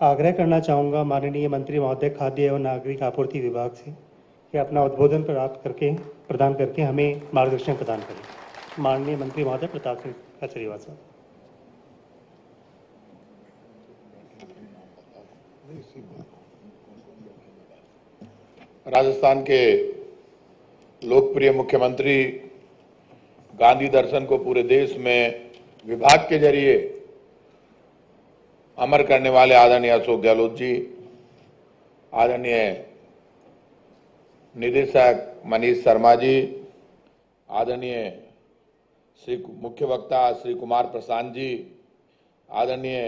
आग्रह करना चाहूँगा माननीय मंत्री महोदय खाद्य एवं नागरिक आपूर्ति विभाग से कि अपना उद्बोधन प्रदान करके हमें मार्गदर्शन प्रदान करें। माननीय मंत्री महोदय प्रताप सिंह खाचरियावास साहब। राजस्थान के लोकप्रिय मुख्यमंत्री गांधी दर्शन को पूरे देश में विभाग के जरिए अमर करने वाले आदरणीय अशोक गहलोत जी, आदरणीय निदेशक मनीष शर्मा जी, आदरणीय श्री मुख्य वक्ता श्री कुमार प्रशांत जी, आदरणीय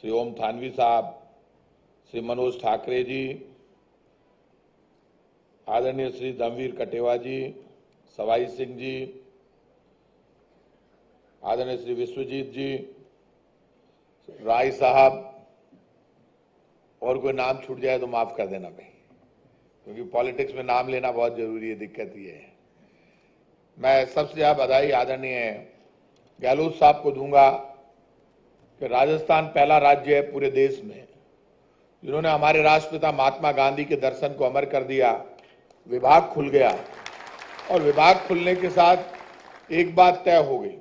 श्री ओम थानवी साहब, श्री मनोज ठाकरे जी, आदरणीय श्री धमवीर कटेवा जी, सवाई सिंह जी, आदरणीय श्री विश्वजीत जी, राय साहब, और कोई नाम छूट जाए तो माफ कर देना भाई, क्योंकि पॉलिटिक्स में नाम लेना बहुत जरूरी है। दिक्कत ये है, मैं सबसे ज्यादा बधाई आदरणीय गहलोत साहब को दूंगा कि राजस्थान पहला राज्य है पूरे देश में जिन्होंने हमारे राष्ट्रपिता महात्मा गांधी के दर्शन को अमर कर दिया। विभाग खुल गया और विभाग खुलने के साथ एक बात तय हो गई,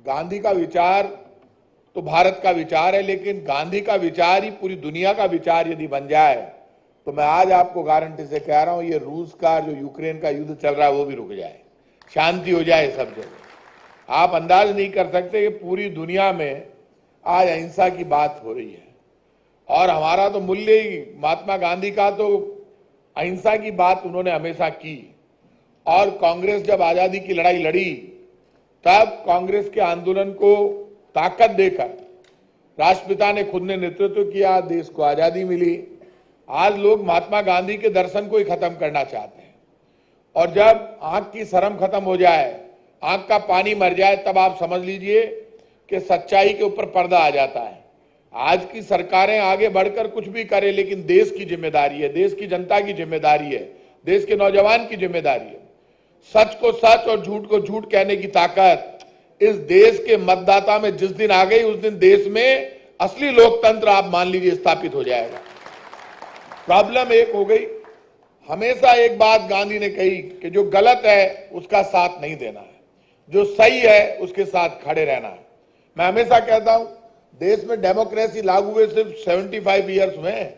गांधी का विचार तो भारत का विचार है, लेकिन गांधी का विचार ही पूरी दुनिया का विचार यदि बन जाए तो मैं आज आपको गारंटी से कह रहा हूं, ये रूस का जो यूक्रेन का युद्ध चल रहा है वो भी रुक जाए, शांति हो जाए सब जगह। आप अंदाज नहीं कर सकते कि पूरी दुनिया में आज अहिंसा की बात हो रही है, और हमारा तो मूल्य ही महात्मा गांधी का तो अहिंसा की बात उन्होंने हमेशा की। और कांग्रेस जब आजादी की लड़ाई लड़ी तब कांग्रेस के आंदोलन को ताकत देकर राष्ट्रपिता ने खुद ने नेतृत्व किया, देश को आजादी मिली। आज लोग महात्मा गांधी के दर्शन को ही खत्म करना चाहते हैं, और जब आंख की शर्म खत्म हो जाए, आंख का पानी मर जाए, तब आप समझ लीजिए कि सच्चाई के ऊपर पर्दा आ जाता है। आज की सरकारें आगे बढ़कर कुछ भी करें, लेकिन देश की जिम्मेदारी है, देश की जनता की जिम्मेदारी है, देश के नौजवान की जिम्मेदारी है। सच को सच और झूठ को झूठ कहने की ताकत इस देश के मतदाता में जिस दिन आ गई, उस दिन देश में असली लोकतंत्र आप मान लीजिए स्थापित हो जाएगा। प्रॉब्लम एक हो गई, हमेशा एक बात गांधी ने कही कि जो गलत है उसका साथ नहीं देना है, जो सही है उसके साथ खड़े रहना है। मैं हमेशा कहता हूं, देश में डेमोक्रेसी लागू हुए सिर्फ 75 ईयर्स में,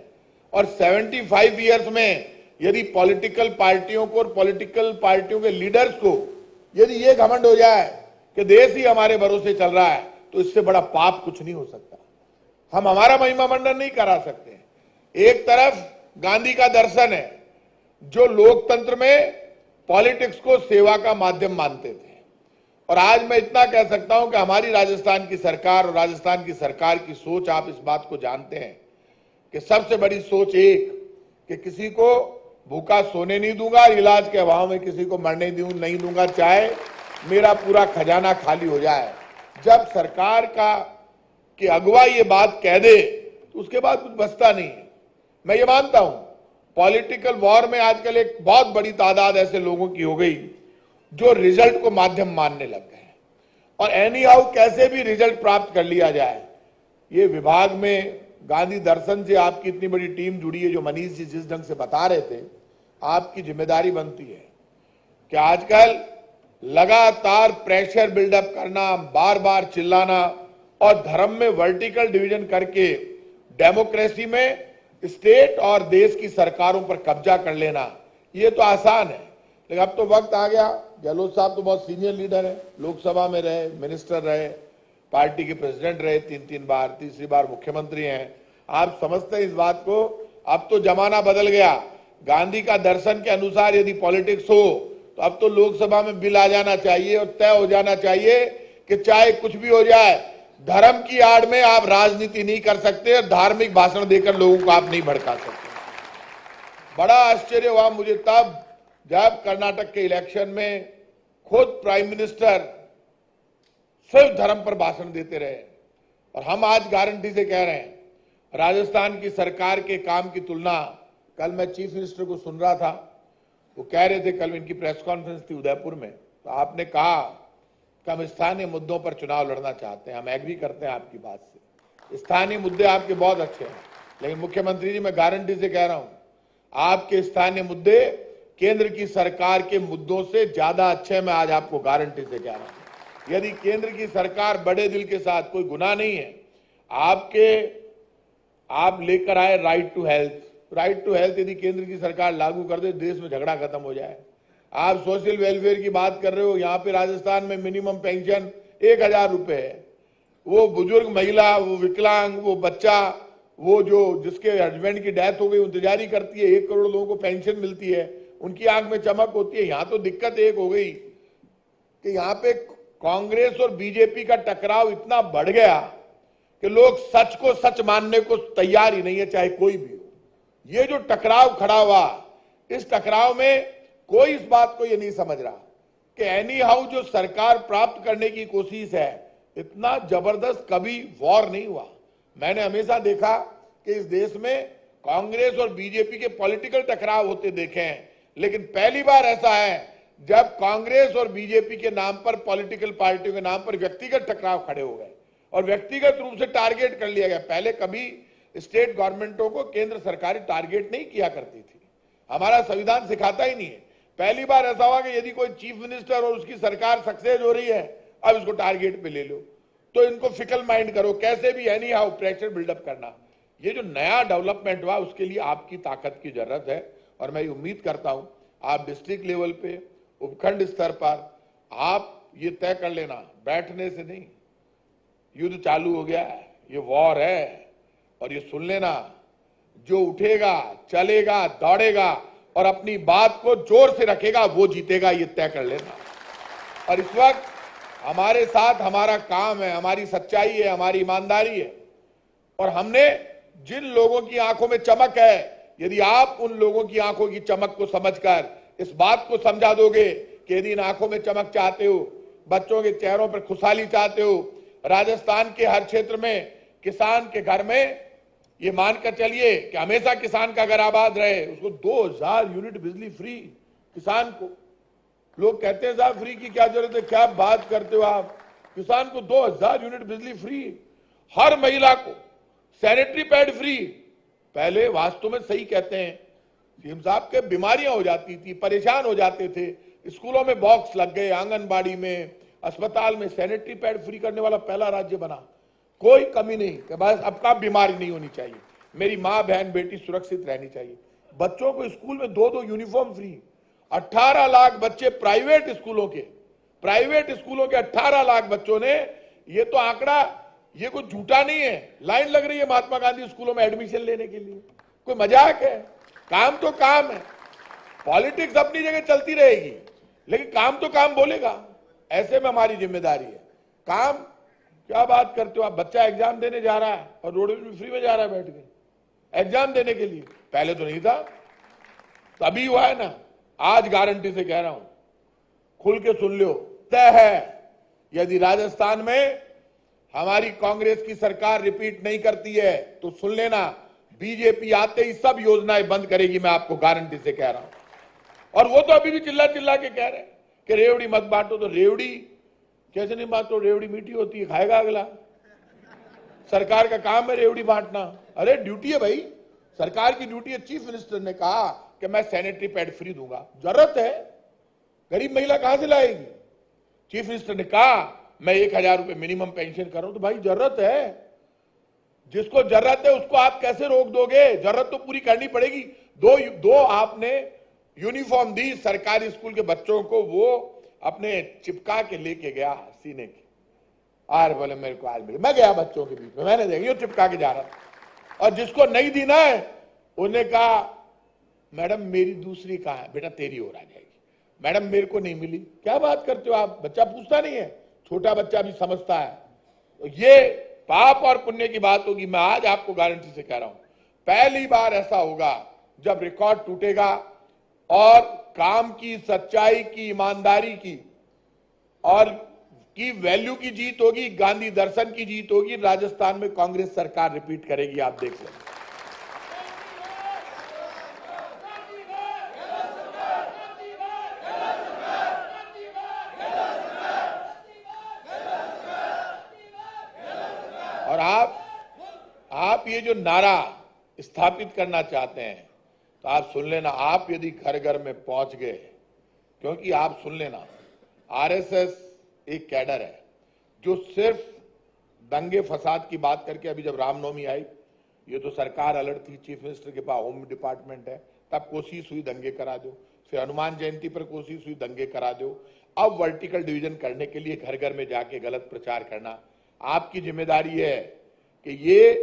और 75 ईयर्स में यदि पॉलिटिकल पार्टियों को और पॉलिटिकल पार्टियों के लीडर्स को यदि ये घमंड हो जाए कि देश ही हमारे भरोसे चल रहा है, तो इससे बड़ा पाप कुछ नहीं हो सकता। हम हमारा महिमा मंडन नहीं करा सकते। एक तरफ गांधी का दर्शन है जो लोकतंत्र में पॉलिटिक्स को सेवा का माध्यम मानते थे, और आज मैं इतना कह सकता हूं कि हमारी राजस्थान की सरकार और राजस्थान की सरकार की सोच, आप इस बात को जानते हैं कि सबसे बड़ी सोच एक, कि किसी को भूखा सोने नहीं दूंगा, इलाज के अभाव में किसी को मरने नहीं दूंगा, चाहे मेरा पूरा खजाना खाली हो जाए। जब सरकार का कि अगुवा ये बात कह दे तो उसके बाद कुछ बचता नहीं है। मैं ये मानता हूं पॉलिटिकल वॉर में आजकल एक बहुत बड़ी तादाद ऐसे लोगों की हो गई जो रिजल्ट को माध्यम मानने लग गए, और एनी हाउ कैसे भी रिजल्ट प्राप्त कर लिया जाए। ये विभाग में गांधी दर्शन से आपकी इतनी बड़ी टीम जुड़ी है, जो मनीष जी जिस ढंग से बता रहे थे, आपकी जिम्मेदारी बनती है कि आजकल लगातार प्रेशर बिल्डअप करना, बार बार चिल्लाना और धर्म में वर्टिकल डिवीजन करके डेमोक्रेसी में स्टेट और देश की सरकारों पर कब्जा कर लेना, ये तो आसान है। लेकिन अब तो वक्त आ गया, गहलोत साहब तो बहुत सीनियर लीडर है, लोकसभा में रहे, मिनिस्टर रहे, पार्टी के प्रेसिडेंट रहे 3 बार, तीसरी बार मुख्यमंत्री हैं। आप समझते हैं इस बात को। अब तो जमाना बदल गया। गांधी का दर्शन के अनुसार यदि पॉलिटिक्स हो तो अब तो लोकसभा में बिल आ जाना चाहिए और तय हो जाना चाहिए कि चाहे कुछ भी हो जाए, धर्म की आड़ में आप राजनीति नहीं कर सकते और धार्मिक भाषण देकर लोगों को आप नहीं भड़का सकते। बड़ा आश्चर्य हुआ मुझे तब जब कर्नाटक के इलेक्शन में खुद प्राइम मिनिस्टर सिर्फ धर्म पर भाषण देते रहे, और हम आज गारंटी से कह रहे हैं राजस्थान की सरकार के काम की तुलना, कल मैं चीफ मिनिस्टर को सुन रहा था, वो कह रहे थे, कल इनकी प्रेस कॉन्फ्रेंस थी उदयपुर में, तो आपने कहा कि हम स्थानीय मुद्दों पर चुनाव लड़ना चाहते हैं। हम एग्री करते हैं आपकी बात से, स्थानीय मुद्दे आपके बहुत अच्छे हैं, लेकिन मुख्यमंत्री जी मैं गारंटी से कह रहा हूं, आपके स्थानीय मुद्दे केंद्र की सरकार के मुद्दों से ज्यादा अच्छे हैं। मैं आज आपको गारंटी से कह रहा हूं, यदि केंद्र की सरकार बड़े दिल के साथ, कोई गुनाह नहीं है, आप लेकर आए राइट टू हेल्थ यदि केंद्र की सरकार लागू कर दे, देश में झगड़ा खत्म हो जाए। आप सोशल वेलफेयर की बात कर रहे हो, यहां पे राजस्थान में मिनिमम पेंशन 1,000 रुपए है। वो बुजुर्ग महिला, वो विकलांग, वो बच्चा, वो जो जिसके हस्बैंड की डेथ हो गई, इंतजारी करती है, 1 करोड़ लोगों को पेंशन मिलती है, उनकी आंख में चमक होती है। यहां तो दिक्कत एक हो गई कि यहां पे कांग्रेस और बीजेपी का टकराव इतना बढ़ गया कि लोग सच को सच मानने को तैयार ही नहीं है, चाहे कोई भी हो। ये जो टकराव खड़ा हुआ, इस टकराव में कोई इस बात को ये नहीं समझ रहा कि एनी हाउ जो सरकार प्राप्त करने की कोशिश है, इतना जबरदस्त कभी वॉर नहीं हुआ। मैंने हमेशा देखा कि इस देश में कांग्रेस और बीजेपी के पॉलिटिकल टकराव होते देखे हैं, लेकिन पहली बार ऐसा है जब कांग्रेस और बीजेपी के नाम पर, पॉलिटिकल पार्टियों के नाम पर व्यक्तिगत टकराव खड़े हो गए और व्यक्तिगत रूप से टारगेट कर लिया गया। पहले कभी स्टेट गवर्नमेंटों को केंद्र सरकार टारगेट नहीं किया करती थी, हमारा संविधान सिखाता ही नहीं है। पहली बार ऐसा हुआ कि यदि कोई चीफ मिनिस्टर और उसकी सरकार सक्सेस हो रही है, अब इसको टारगेट पे ले लो, तो इनको फिकल माइंड करो, कैसे भी एनी हाउ प्रेशर बिल्डअप करना। ये जो नया डेवलपमेंट हुआ, उसके लिए आपकी ताकत की जरूरत है और मैं उम्मीद करता हूं आप डिस्ट्रिक्ट लेवल पे, उपखंड स्तर पर आप ये तय कर लेना, बैठने से नहीं, युद्ध चालू हो गया है, ये वॉर है, और ये सुन लेना, जो उठेगा, चलेगा, दौड़ेगा और अपनी बात को जोर से रखेगा, वो जीतेगा, ये तय कर लेना। और इस वक्त हमारे साथ हमारा काम है, हमारी सच्चाई है, हमारी ईमानदारी है, और हमने जिन लोगों की आंखों में चमक है, यदि आप उन लोगों की आंखों की चमक को समझकर इस बात को समझा दोगे कि यदि इन आंखों में चमक चाहते हो, बच्चों के चेहरों पर खुशहाली चाहते हो, राजस्थान के हर क्षेत्र में किसान के घर में ये मानकर चलिए कि हमेशा किसान का घर आबाद रहे, उसको 2000 यूनिट बिजली फ्री किसान को। लोग कहते हैं साहब फ्री की क्या जरूरत है, क्या बात करते हो आप, किसान को 2000 यूनिट बिजली फ्री, हर महिला को सैनिटरी पैड फ्री। पहले वास्तव में सही कहते हैं सीएम साहब के, बीमारियां हो जाती थी, परेशान हो जाते थे, स्कूलों में बॉक्स लग गए, आंगनबाड़ी में, अस्पताल में सैनिटरी पैड फ्री करने वाला पहला राज्य बना। कोई कमी नहीं कि बस अब का बीमारी नहीं होनी चाहिए, मेरी माँ बहन बेटी सुरक्षित रहनी चाहिए। बच्चों को स्कूल में 2-2 यूनिफॉर्म फ्री। 18 लाख बच्चे प्राइवेट स्कूलों के 18 लाख बच्चों ने, ये तो आंकड़ा, ये कोई झूठा नहीं है, लाइन लग रही है महात्मा गांधी स्कूलों में एडमिशन लेने के लिए। कोई मजाक है? काम तो काम है। पॉलिटिक्स अपनी जगह चलती रहेगी, लेकिन काम तो काम बोलेगा। ऐसे में हमारी जिम्मेदारी है। काम क्या बात करते हो आप, बच्चा एग्जाम देने जा रहा है और रोड में फ्री में जा रहा है बैठ के एग्जाम देने के लिए, पहले तो नहीं था, तभी हुआ है ना। आज गारंटी से कह रहा हूं, खुल के सुन लो, तय है यदि राजस्थान में हमारी कांग्रेस की सरकार रिपीट नहीं करती है तो सुन लेना, बीजेपी आते ही सब योजनाएं बंद करेगी, मैं आपको गारंटी से कह रहा हूं। और वो तो अभी भी चिल्ला चिल्ला के कह रहे हैं कि रेवड़ी मत बांटो, तो रेवड़ी कैसे नहीं बांटो, रेवड़ी मीठी होती है, खाएगा अगला। सरकार का काम है रेवड़ी बांटना, अरे ड्यूटी है भाई, सरकार की ड्यूटी है। चीफ मिनिस्टर ने कहा कि मैं सैनिटरी पैड फ्री दूंगा, जरूरत है, गरीब महिला कहां से लाएगी। चीफ मिनिस्टर ने कहा मैं 1000 रुपए मिनिमम पेंशन कर रहा हूं, तो भाई जरूरत है, जिसको जरूरत है उसको आप कैसे रोक दोगे, जरूरत तो पूरी करनी पड़ेगी। दो आपने यूनिफॉर्म दी सरकारी स्कूल के बच्चों को, वो अपने चिपका के लेके गया सीने के, आर बोले मेरे को आज मिले, मैं गया बच्चों के बीच में, मैंने देखा चिपका के जा रहा था। और जिसको नहीं दी ना, उन्हें कहा मैडम मेरी दूसरी कहाँ है, बेटा तेरी और आ जाएगी, मैडम मेरे को नहीं मिली। क्या बात करते हो आप, बच्चा पूछता नहीं है, छोटा बच्चा भी समझता है। तो ये पाप और पुण्य की बात होगी। मैं आज आपको गारंटी से कह रहा हूं, पहली बार ऐसा होगा जब रिकॉर्ड टूटेगा और काम की, सच्चाई की, ईमानदारी की और की वैल्यू की जीत होगी, गांधी दर्शन की जीत होगी। राजस्थान में कांग्रेस सरकार रिपीट करेगी, आप देख लें। और ये जो नारा स्थापित करना चाहते हैं तो आप सुन लेना, आप यदि घर घर में पहुंच गए, क्योंकि आप सुन लेना, आरएसएस एक कैडर है जो सिर्फ दंगे फसाद की बात करके, अभी जब रामनवमी आई, ये तो सरकार अलर्ट थी, चीफ मिनिस्टर के पास होम डिपार्टमेंट है, तब कोशिश हुई दंगे करा दो, फिर हनुमान जयंती पर कोशिश हुई दंगे करा दो, अब वर्टिकल डिवीजन करने के लिए घर घर में जाके गलत प्रचार करना आपकी जिम्मेदारी है कि ये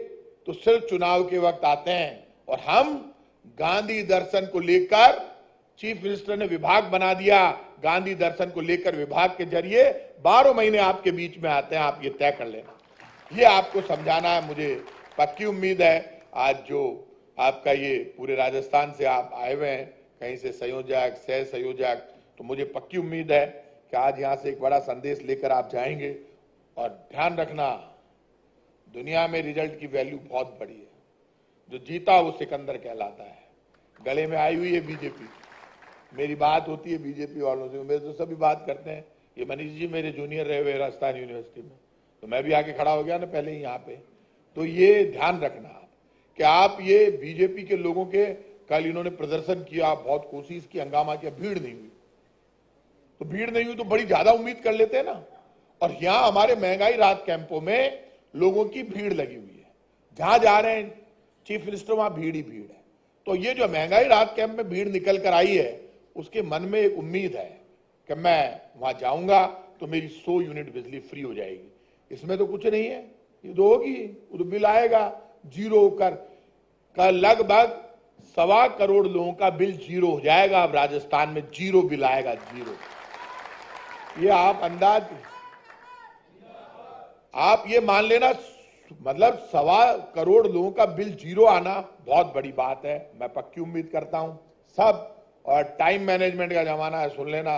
तो सिर्फ चुनाव के वक्त आते हैं। और हम गांधी दर्शन को लेकर, चीफ मिनिस्टर ने विभाग बना दिया, गांधी दर्शन को लेकर विभाग के जरिए 12 महीने आपके बीच में आते हैं, आप ये तय कर लेना, ये आपको समझाना है। मुझे पक्की उम्मीद है आज जो आपका ये पूरे राजस्थान से आप आए हुए हैं, कहीं से संयोजक, सह संयोजक, तो मुझे पक्की उम्मीद है कि आज यहां से एक बड़ा संदेश लेकर आप जाएंगे। और ध्यान रखना, दुनिया में रिजल्ट की वैल्यू बहुत बड़ी है, जो जीता वो सिकंदर कहलाता है। गले में आई हुई है बीजेपी, मेरी बात होती है बीजेपी वालों से, मेरे तो सभी बात करते हैं, ये मनीष जी मेरे जूनियर रहे हुए राजस्थान यूनिवर्सिटी में, तो मैं भी आके खड़ा हो गया ना पहले ही यहाँ पे। तो ये ध्यान रखना कि आप ये बीजेपी के लोगों के, कल इन्होंने प्रदर्शन किया, बहुत कोशिश की, हंगामा किया, भीड़ नहीं हुई, तो भीड़ नहीं हुई तो बड़ी ज्यादा उम्मीद कर लेते हैं ना। और यहाँ हमारे महंगाई राहत कैंपों में लोगों की भीड़ लगी हुई है, जहां जा रहे हैं चीफ मिनिस्टर वहां भीड़ ही भीड़ है। तो ये जो महंगाई राहत कैंप में भीड़ निकल कर आई है, उसके मन में एक उम्मीद है कि मैं वहां जाऊंगा तो मेरी 100 यूनिट बिजली फ्री हो जाएगी। इसमें तो कुछ नहीं है, ये तो होगी, वो तो बिल आएगा जीरो होकर, का लगभग 1.25 करोड़ लोगों का बिल जीरो हो जाएगा। अब राजस्थान में जीरो बिल आएगा, जीरो। ये आप अंदाज, आप ये मान लेना, मतलब 1.25 करोड़ लोगों का बिल जीरो आना बहुत बड़ी बात है। मैं पक्की उम्मीद करता हूं सब, और टाइम मैनेजमेंट का जमाना है, सुन लेना,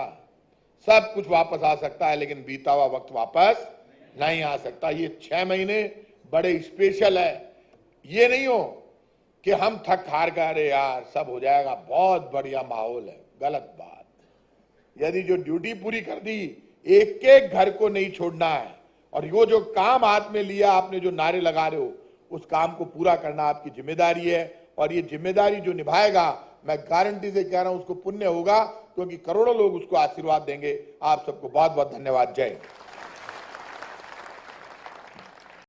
सब कुछ वापस आ सकता है, लेकिन बीता हुआ वक्त वापस नहीं आ सकता। ये 6 महीने बड़े स्पेशल है, ये नहीं हो कि हम थक हार गए, अरे यार सब हो जाएगा, बहुत बढ़िया माहौल है, गलत बात। यदि जो ड्यूटी पूरी कर दी, एक एक घर को नहीं छोड़ना है, और वो जो काम हाथ में लिया आपने, जो नारे लगा रहे हो, उस काम को पूरा करना आपकी जिम्मेदारी है। और ये जिम्मेदारी जो निभाएगा, मैं गारंटी से कह रहा हूं, उसको पुण्य होगा, क्योंकि करोड़ों लोग उसको आशीर्वाद देंगे। आप सबको बहुत बहुत धन्यवाद। जय हिंद।